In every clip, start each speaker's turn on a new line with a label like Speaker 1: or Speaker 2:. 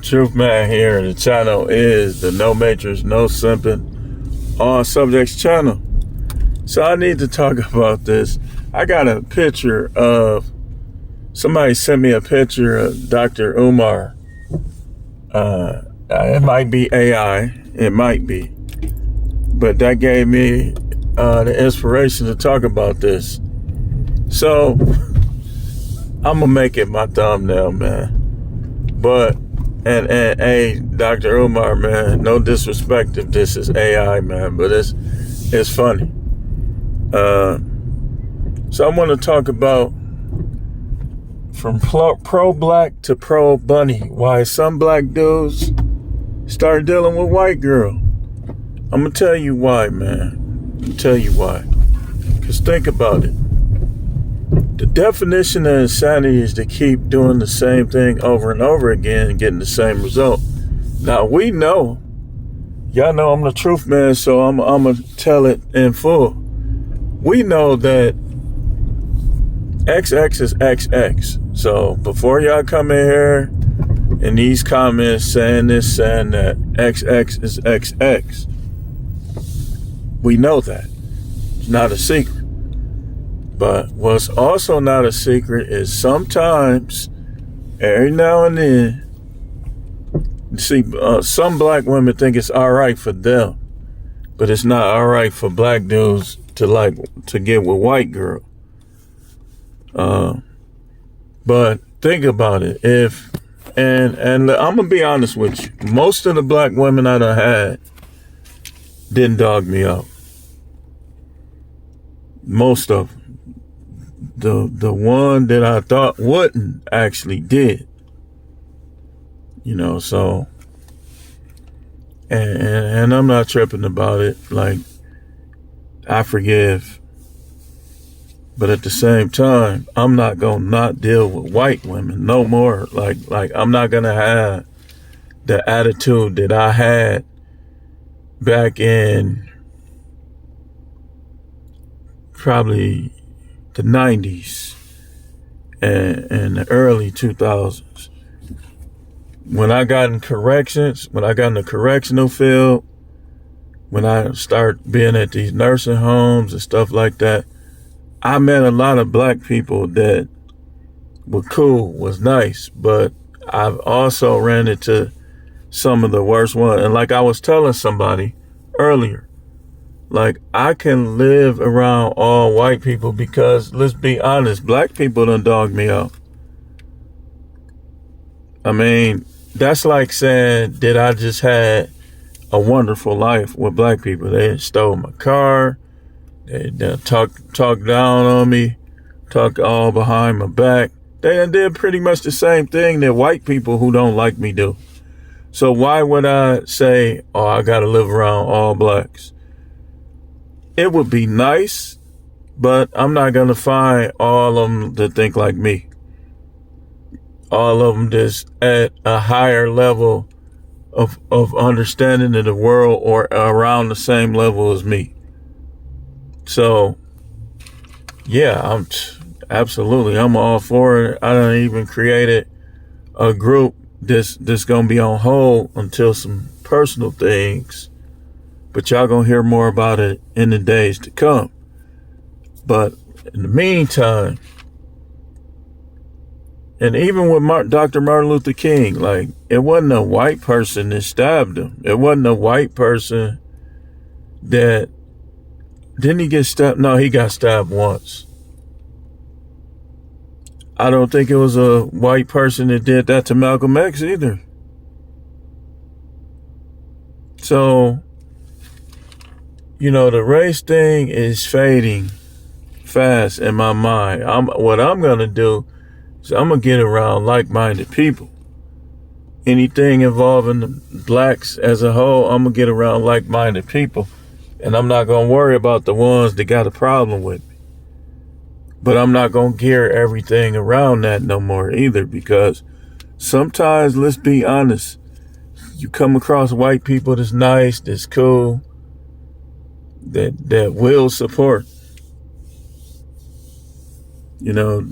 Speaker 1: Truth Man here. The channel is the No Matrix, No Simping, All Subjects channel. So I need to talk about this. I got a picture of, somebody sent me a picture of Dr. Umar. It might be AI, it might be. But that gave me the inspiration to talk about this. So I'm gonna make it my thumbnail, man. But and hey, Dr. Umar, man, no disrespect if this is AI, man, but it's funny. So I want to talk about from pro-black to pro-bunny, why some black dudes start dealing with white girl. I'm gonna tell you why, man. I'll tell you why. Cause think about it. The definition of insanity is to keep doing the same thing over and over again and getting the same result. Now we know, y'all know I'm the truth man, so I'm gonna tell it in full. We know that XX is XX. So before y'all come in here in these comments saying this, saying that XX is XX, we know that. It's not a secret. But what's also not a secret is sometimes, every now and then, see, some black women think it's all right for them, but it's not all right for black dudes to get with white girl. But think about it. And I'm gonna be honest with you, most of the black women I done had didn't dog me out. Most of them. The one that I thought wouldn't actually did. You know, so and I'm not tripping about it. Like, I forgive. But at the same time, I'm not gonna not deal with white women no more. Like I'm not gonna have the attitude that I had back in probably the 90s and the early 2000s. When I got in corrections, when I got in the correctional field, when I started being at these nursing homes and stuff like that, I met a lot of black people that were cool, was nice, but I've also ran into some of the worst ones. And like I was telling somebody earlier, like, I can live around all white people because, let's be honest, black people done dog me out. I mean, that's like saying that I just had a wonderful life with black people. They stole my car, they talk down on me, talk all behind my back. They did pretty much the same thing that white people who don't like me do. So why would I say, oh, I gotta live around all blacks? It would be nice, but I'm not going to find all of them that think like me. All of them just at a higher level of understanding of the world or around the same level as me. So, yeah, I'm all for it. I done even created a group that's going to be on hold until some personal things. But y'all gonna hear more about it in the days to come. But in the meantime, and even with Dr. Martin Luther King, like, it wasn't a white person that stabbed him. It wasn't a white person that, didn't he get stabbed? No, he got stabbed once. I don't think it was a white person that did that to Malcolm X either. So, you know, the race thing is fading fast in my mind. What I'm going to do is I'm going to get around like-minded people. Anything involving the blacks as a whole, I'm going to get around like-minded people. And I'm not going to worry about the ones that got a problem with me. But I'm not going to gear everything around that no more either, because sometimes, let's be honest, you come across white people that's nice, that's cool, that will support. You know,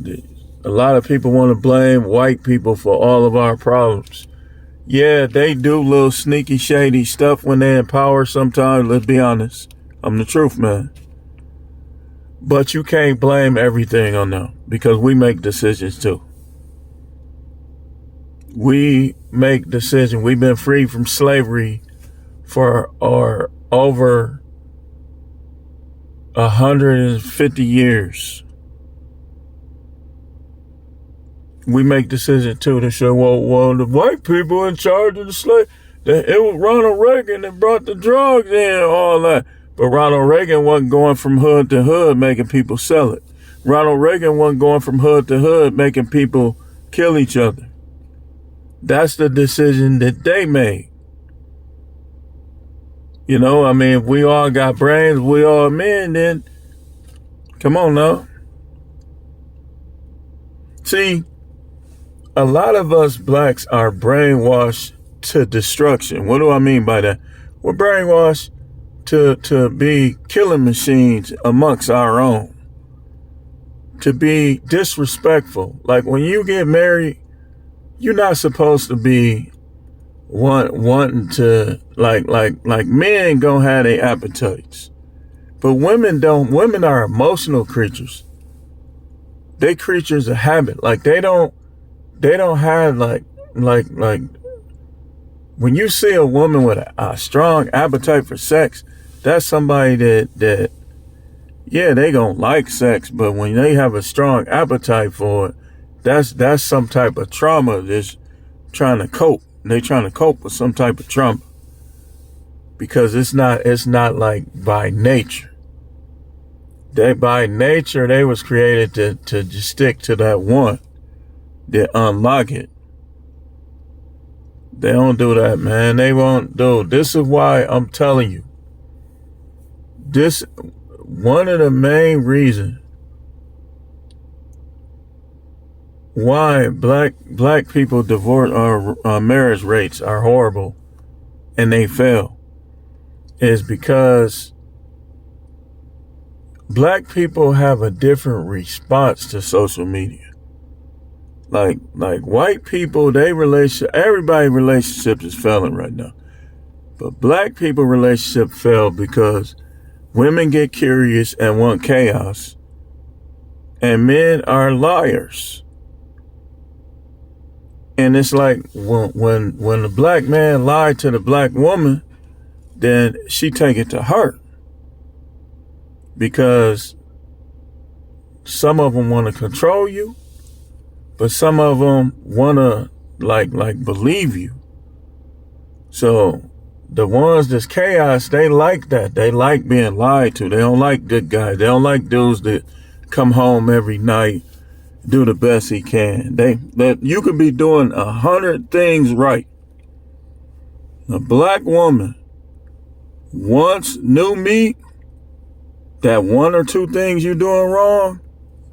Speaker 1: a lot of people want to blame white people for all of our problems. Yeah, they do little sneaky, shady stuff when they're in power sometimes, let's be honest. I'm the truth, man. But you can't blame everything on them because we make decisions too. We make decisions. We've been free from slavery for over 150 years. We make decisions too to show, well, the white people in charge of the slave. It was Ronald Reagan that brought the drugs in and all that. But Ronald Reagan wasn't going from hood to hood making people sell it. Ronald Reagan wasn't going from hood to hood making people kill each other. That's the decision that they made. You know, I mean, if we all got brains, we all men, then come on now. See, a lot of us blacks are brainwashed to destruction. What do I mean by that? We're brainwashed to be killing machines amongst our own, to be disrespectful. Like when you get married, you're not supposed to be wanting to like men gonna have their appetites, but women don't. Women are emotional creatures. They creatures of habit. Like they don't have like when you see a woman with a strong appetite for sex, that's somebody that yeah, they gonna like sex, but when they have a strong appetite for it, that's some type of trauma that's trying to cope. They trying to cope with some type of trauma because it's not like by nature. By nature they was created to just stick to that one, that unlock it. They don't do that, man. They won't do. This is why I'm telling you. This one of the main reasons why black people divorce or marriage rates are horrible and they fail is because black people have a different response to social media. Like white people, everybody's relationship is failing right now. But black people relationship fail because women get curious and want chaos, and men are liars. And it's like when the black man lied to the black woman, then she take it to heart. Because some of them want to control you, but some of them want to like believe you. So the ones that's chaos, they like that. They like being lied to. They don't like good guys. They don't like dudes that come home every night, do the best he can. That you could be doing 100 things right. A black woman wants new meat. That one or two things you're doing wrong,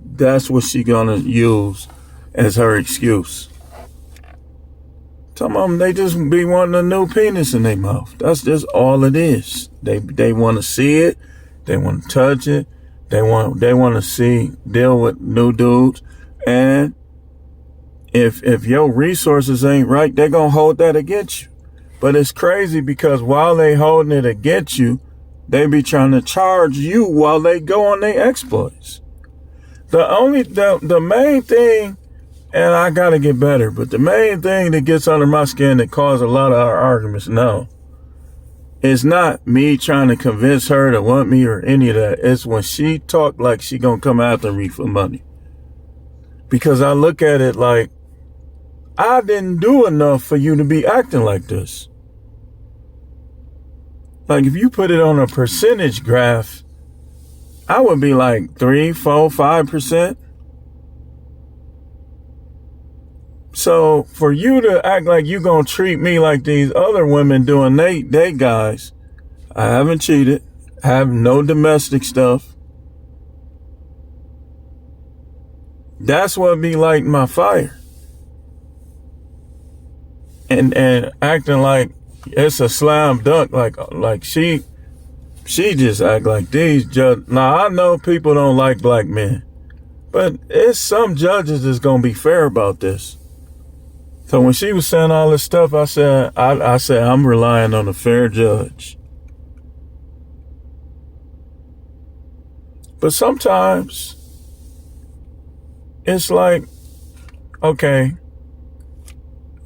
Speaker 1: that's what she gonna use as her excuse. Some of them, they just be wanting a new penis in their mouth. That's just all it is. They want to see it. They want to touch it. They want to deal with new dudes. And if your resources ain't right, they're going to hold that against you. But it's crazy because while they holding it against you, they be trying to charge you while they go on their exploits. The main thing, and I got to get better, but the main thing that gets under my skin that causes a lot of our arguments now is not me trying to convince her to want me or any of that. It's when she talk like she gonna come after me for money. Because I look at it like, I didn't do enough for you to be acting like this. Like if you put it on a percentage graph, I would be like 3, 4, 5%. So for you to act like you gonna treat me like these other women doing they guys, I haven't cheated, I have no domestic stuff. That's what be lighting my fire. And acting like it's a slam dunk, like she just act like these judges. Now I know people don't like black men, but it's some judges that's gonna be fair about this. So when she was saying all this stuff, I said, I'm relying on a fair judge. But sometimes it's like, okay,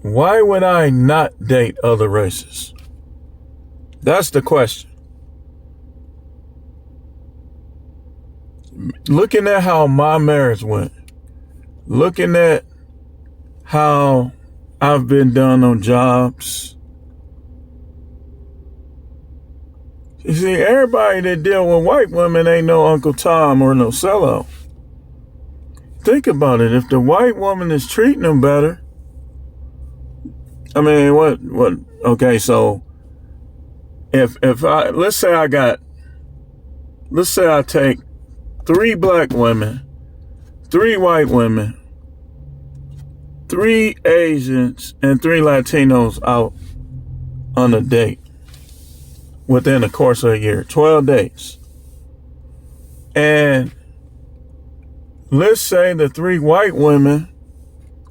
Speaker 1: why would I not date other races? That's the question. Looking at how my marriage went, looking at how I've been done on jobs. You see, everybody that deal with white women ain't no Uncle Tom or no sellout. Think about it. If the white woman is treating them better, I mean, what, okay, so if let's say I take 3 black women, 3 white women, 3 Asians, and 3 Latinos out on a date within the course of a year, 12 days. And let's say the 3 white women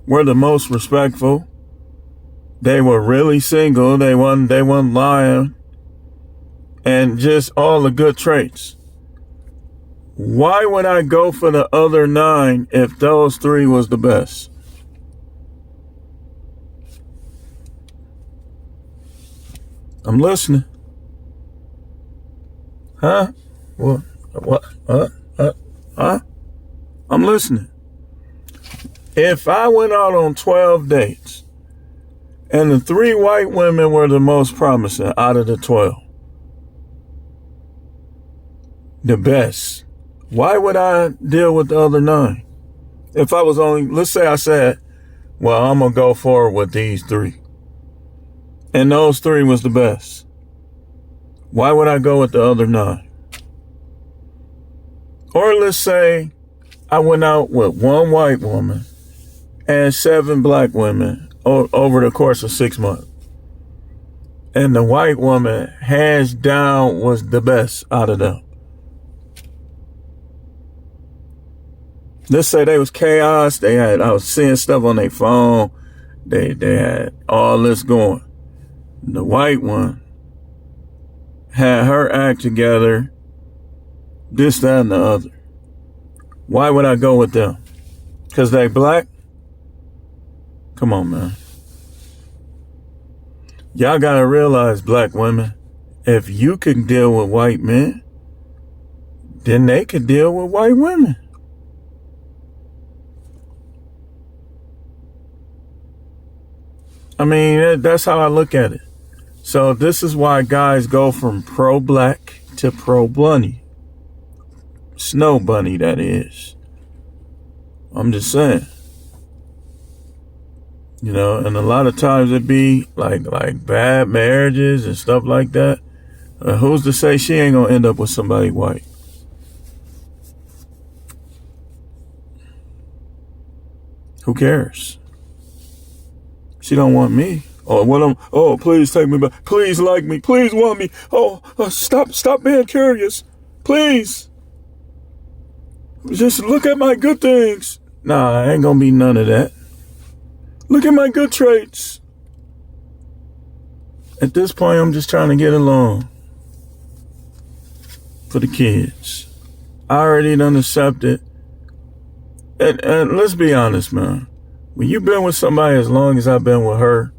Speaker 1: were the most respectful. They were really single. They weren't lying. And just all the good traits. Why would I go for the other 9 if those 3 was the best? I'm listening. Huh? What? Huh? I'm listening. If I went out on 12 dates and the 3 white women were the most promising out of the 12, the best, why would I deal with the other 9? If I was only, let's say I said, well, I'm going to go forward with these 3. And those 3 was the best. Why would I go with the other 9? Or let's say I went out with 1 white woman and 7 black women over the course of 6 months. And the white woman, hands down, was the best out of them. Let's say they was chaos. I was seeing stuff on their phone. They had all this going. The white one had her act together, this, that, and the other. Why would I go with them? Because they black? Come on, man. Y'all gotta realize, black women, if you can deal with white men, then they could deal with white women. I mean, that's how I look at it. So this is why guys go from pro-black to pro-bunny. Snow bunny, that is. I'm just saying. You know, and a lot of times it be like bad marriages and stuff like that. Who's to say she ain't gonna end up with somebody white? Who cares? She don't want me. Oh, please take me back. Please like me. Please want me. Stop being curious. Please. Just look at my good things. Nah, ain't gonna be none of that. Look at my good traits. At this point, I'm just trying to get along for the kids. I already done accepted. And let's be honest, man. When you've been with somebody as long as I've been with her,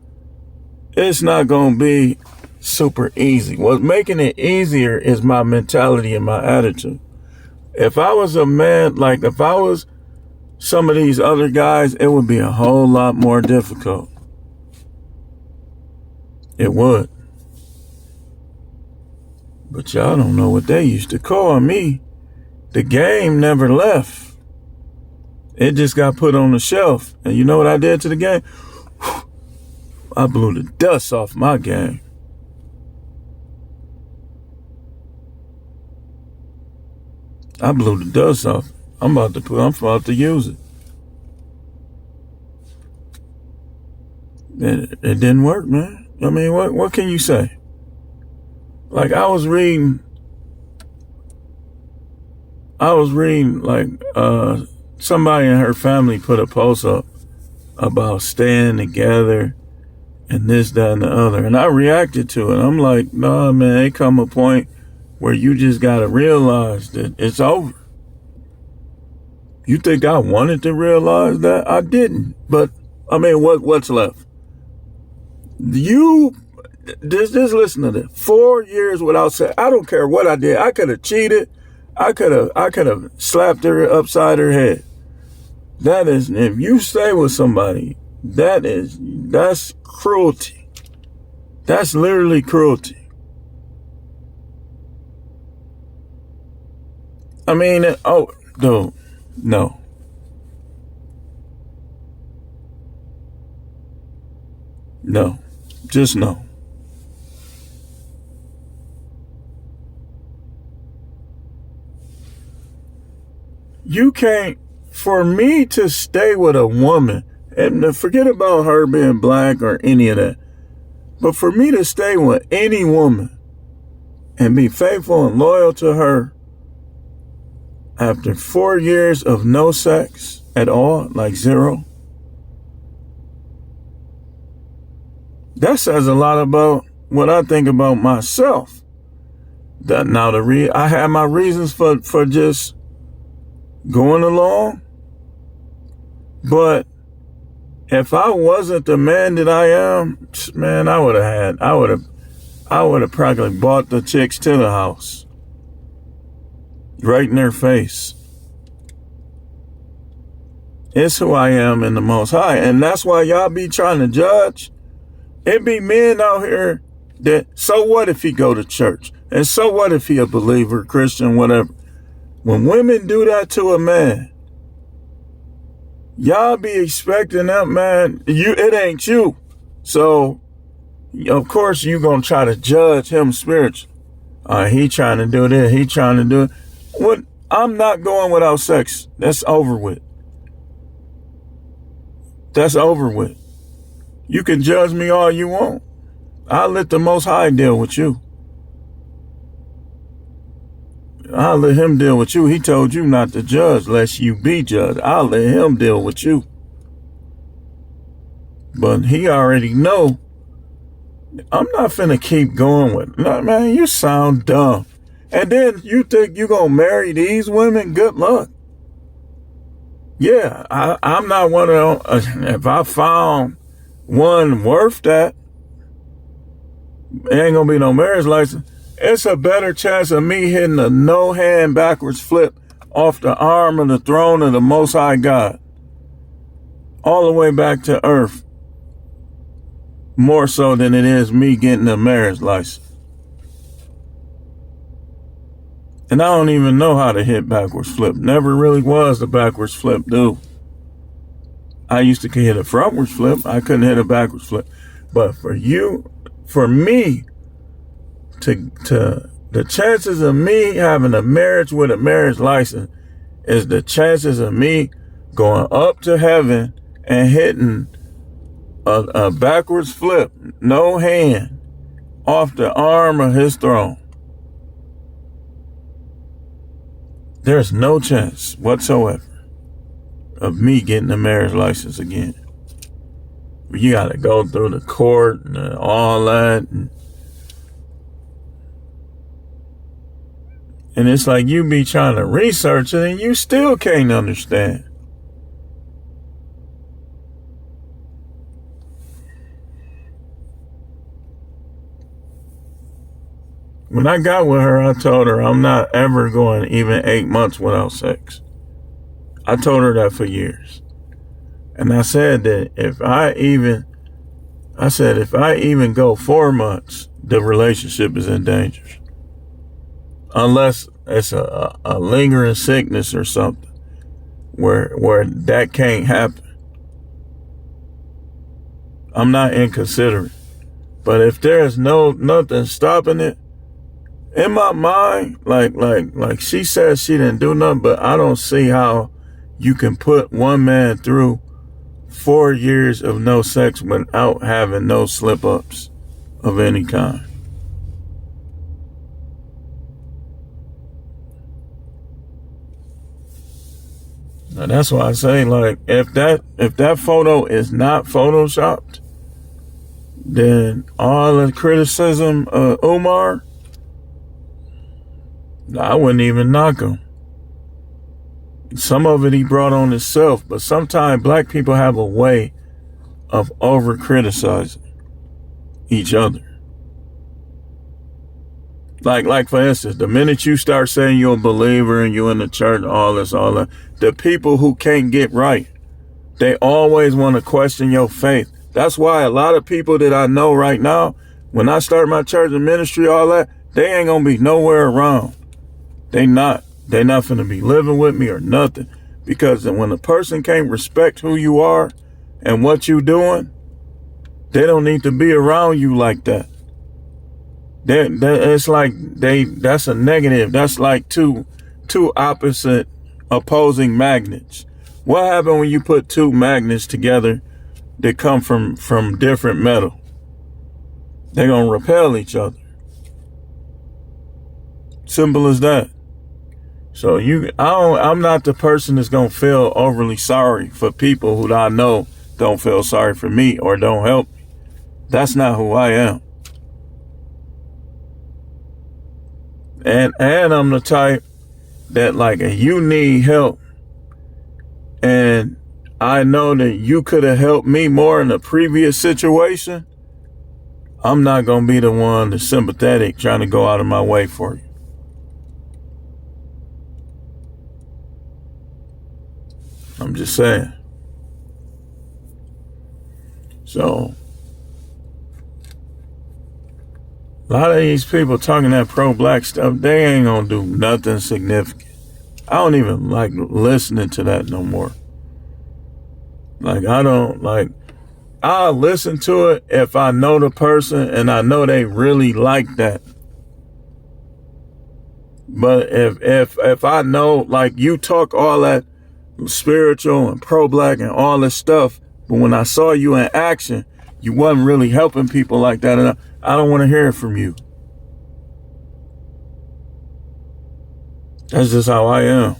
Speaker 1: it's not going to be super easy. What's making it easier is my mentality and my attitude. If I was a man, like if I was some of these other guys, it would be a whole lot more difficult. It would. But y'all don't know what they used to call me. The game never left. It just got put on the shelf. And you know what I did to the game? I blew the dust off my game. I blew the dust off. I'm about to use it. It didn't work, man. I mean, what can you say? Like I was reading like somebody in her family put a post up about staying together and this, that, and the other. And I reacted to it. I'm like, nah, man, it come a point where you just got to realize that it's over. You think I wanted to realize that? I didn't. But, I mean, what's left? Just listen to this. 4 years without sex. I don't care what I did. I could have cheated. I could have slapped her upside her head. That is, if you stay with somebody, that's cruelty. That's literally cruelty. I mean, dude, no. No. Just no. You can't, for me to stay with a woman, and forget about her being black or any of that, but for me to stay with any woman and be faithful and loyal to her after 4 years of no sex at all, like zero, that says a lot about what I think about myself. Now, I have my reasons for just going along, but if I wasn't the man that I am, man, I would have practically bought the chicks to the house, right in their face. It's who I am in the Most High, and that's why y'all be trying to judge. It be men out here that, so what if he go to church? And so what if he a believer, Christian, whatever? When women do that to a man, y'all be expecting that man, it ain't you. So, of course, you going to try to judge him spiritually. He trying to do this, he trying to do it. What? I'm not going without sex. That's over with. That's over with. You can judge me all you want. I'll let the Most High deal with you. I'll let him deal with you. He told you not to judge lest you be judged. I'll let him deal with you. But he already know. I'm not finna keep going with, no, man, you sound dumb. And then you think you gonna marry these women? Good luck. Yeah, I'm not one of them. If I found one worth that, it ain't gonna be no marriage license. It's a better chance of me hitting a no-hand backwards flip off the arm of the throne of the Most High God, all the way back to earth, more so than it is me getting a marriage license. And I don't even know how to hit backwards flip. Never really was the backwards flip dude. I used to hit a frontwards flip. I couldn't hit a backwards flip. But for me, the chances of me having a marriage with a marriage license is the chances of me going up to heaven and hitting a backwards flip, no hand, off the arm of his throne. There's no chance whatsoever of me getting a marriage license again. You got to go through the court and all that. And it's like you be trying to research it and you still can't understand. When I got with her, I told her I'm not ever going even 8 months without sex. I told her that for years. And I said that if I even go 4 months, the relationship is in danger. Unless it's a lingering sickness or something where that can't happen. I'm not inconsiderate. But if there's nothing stopping it, in my mind, like she says she didn't do nothing, but I don't see how you can put one man through 4 years of no sex without having no slip-ups of any kind. Now that's why I say, like, if that photo is not photoshopped, then all the criticism of Umar, I wouldn't even knock him. Some of it he brought on himself, but sometimes black people have a way of over criticizing each other. Like for instance, the minute you start saying you're a believer and you're in the church, all that, the people who can't get right, they always want to question your faith. That's why a lot of people that I know right now, when I start my church and ministry, all that, they ain't gonna be nowhere around. They not finna be living with me or nothing. Because when a person can't respect who you are and what you doing, they don't need to be around you like that. It's like that's a negative. That's like two opposite opposing magnets. What happens when you put two magnets together that come from different metal? They're gonna repel each other. Simple as that. So I'm not the person that's gonna feel overly sorry for people who I know don't feel sorry for me or don't help me. That's not who I am. And I'm the type that, like, if you need help and I know that you could have helped me more in a previous situation, I'm not going to be the one that's sympathetic trying to go out of my way for you. I'm just saying. So, a lot of these people talking that pro-black stuff, they ain't gonna do nothing significant. I don't even like listening to that no more. Like, I'll listen to it if I know the person and I know they really like that. But if I know, like, you talk all that spiritual and pro-black and all this stuff, but when I saw you in action, you wasn't really helping people like that, and I don't want to hear it from you. That's just how I am.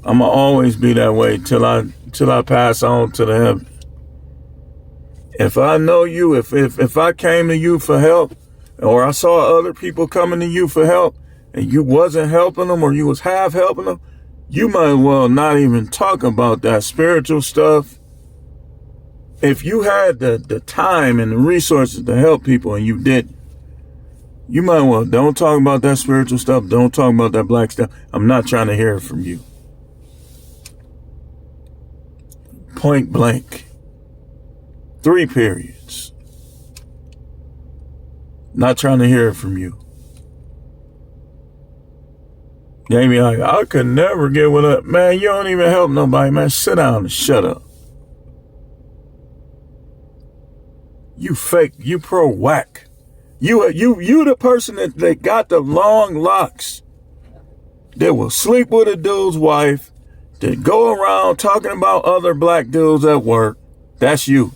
Speaker 1: I'ma always be that way till I pass on to the heaven. If I know you, if I came to you for help, or I saw other people coming to you for help, and you wasn't helping them, or you was half helping them, you might as well not even talk about that spiritual stuff. If you had the time and the resources to help people and you didn't, you might as well don't talk about that spiritual stuff. Don't talk about that black stuff. I'm not trying to hear it from you. Point blank. 3 periods. Not trying to hear it from you. They be like, I could never get with a man. You don't even help nobody, man. Sit down and shut up. You fake. You pro-whack. You the person that got the long locks, that will sleep with a dude's wife, that go around talking about other black dudes at work. That's you.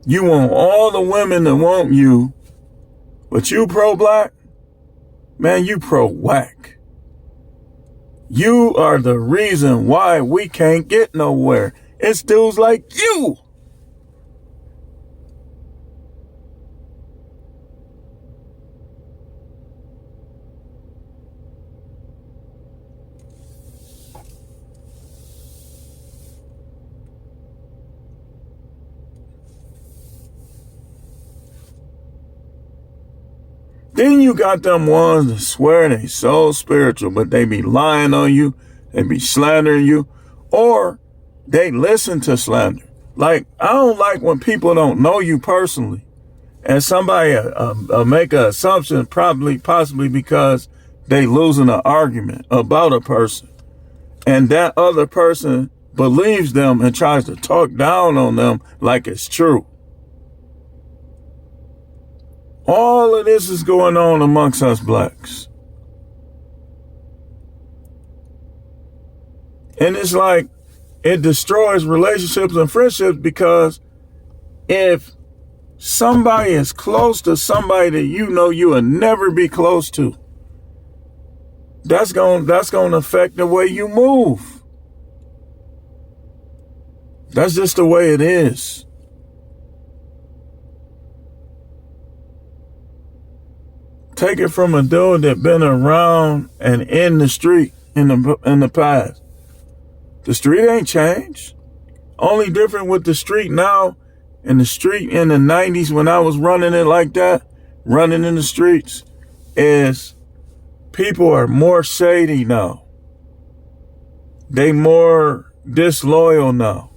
Speaker 1: You want all the women that want you, but you pro-black? Man, you pro-whack. You are the reason why we can't get nowhere. It's dudes like you. Then you got them ones that swear they so spiritual, but they be lying on you, they be slandering you, or they listen to slander. Like, I don't like when people don't know you personally, and somebody make an assumption, possibly because they losing an argument about a person, and that other person believes them and tries to talk down on them like it's true. All of this is going on amongst us blacks. And it's like, it destroys relationships and friendships, because if somebody is close to somebody that you know you will never be close to, that's gonna affect the way you move. That's just the way it is. Take it from a dude that been around and in the street in the past. The street ain't changed. Only different with the street now and the street in the 90s when I was running it like that, running in the streets, is people are more shady now. They more disloyal now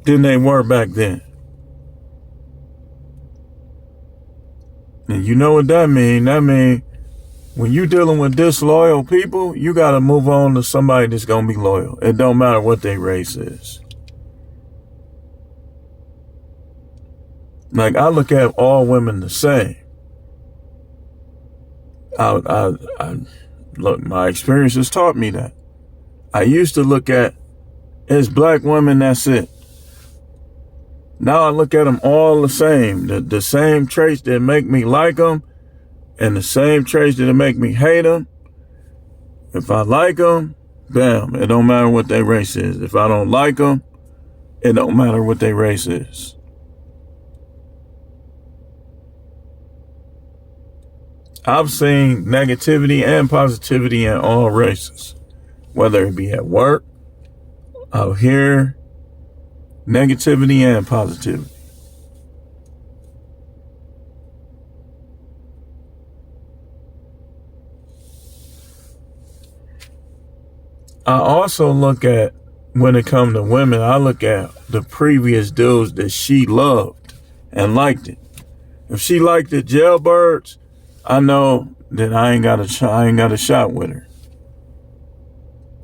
Speaker 1: than they were back then. And you know what that mean? That mean when you dealing with disloyal people, you got to move on to somebody that's going to be loyal. It don't matter what their race is. Like, I look at all women the same. Look, my experience has taught me that. I used to look at, it's black women, that's it. Now I look at them all the same. The same traits that make me like them and the same traits that make me hate them. If I like them, bam, it don't matter what their race is. If I don't like them, it don't matter what their race is. I've seen negativity and positivity in all races, whether it be at work, out here, negativity and positivity. I also look at, when it comes to women, I look at the previous dudes that she loved and liked it. If she liked the jailbirds, I know that I ain't got a shot with her.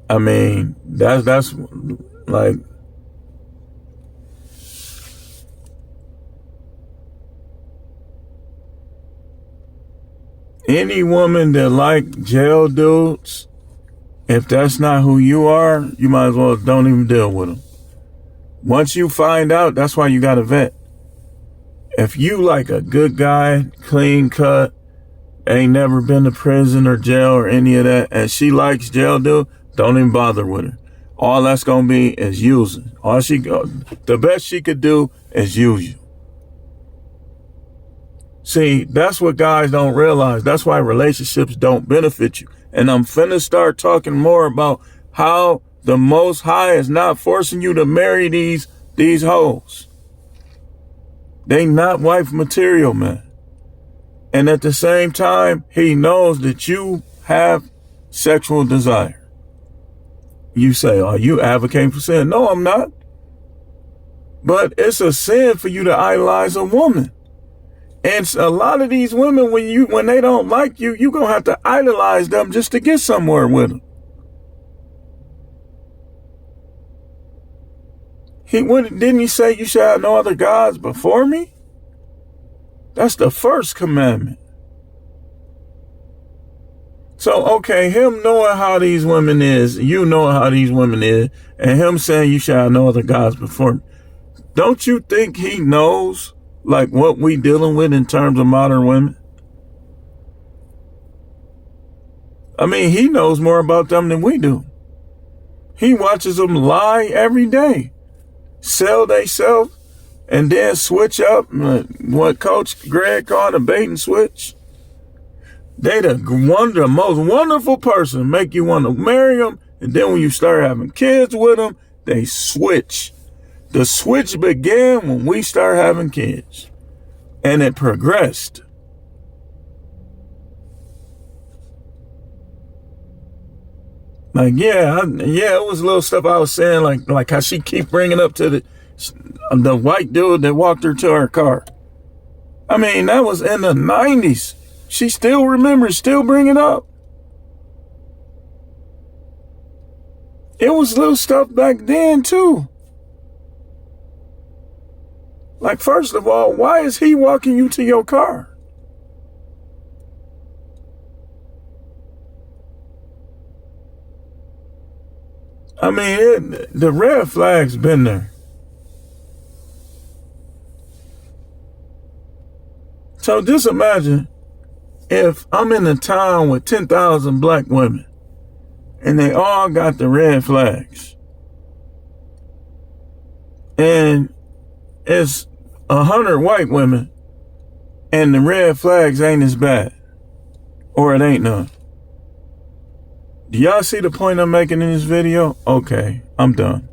Speaker 1: I mean, that's like, any woman that like jail dudes, if that's not who you are, you might as well don't even deal with them. Once you find out, that's why you got to vet. If you like a good guy, clean cut, ain't never been to prison or jail or any of that, and she likes jail dude, don't even bother with her. All that's gonna be is using. The best she could do is use you. See, that's what guys don't realize. That's why relationships don't benefit you. And I'm finna start talking more about how the Most High is not forcing you to marry these hoes. They not wife material, man. And at the same time, he knows that you have sexual desire. You say, are you advocating for sin? No, I'm not. But it's a sin for you to idolize a woman. And a lot of these women, when they don't like you, you're going to have to idolize them just to get somewhere with them. Didn't he say you shall have no other gods before me? That's the first commandment. So, okay, him knowing how these women is, you knowing how these women is, and him saying you shall have no other gods before me. Don't you think he knows, like, what we dealing with in terms of modern women? I mean, he knows more about them than we do. He watches them lie every day, sell theyself, and then switch up, what Coach Greg called a bait and switch. They the most wonderful person, make you want to marry them, and then when you start having kids with them, they switch. The switch began when we started having kids, and it progressed. Like, it was little stuff I was saying, like how she keep bringing up to the white dude that walked her to her car. I mean, that was in the 90s. She still remembers, still bring it up. It was little stuff back then, too. Like, first of all, why is he walking you to your car? I mean, the red flag's been there. So just imagine if I'm in a town with 10,000 black women and they all got the red flags, and it's 100 white women and the red flags ain't as bad, or it ain't none. Do y'all see the point I'm making in this video? Okay, I'm done.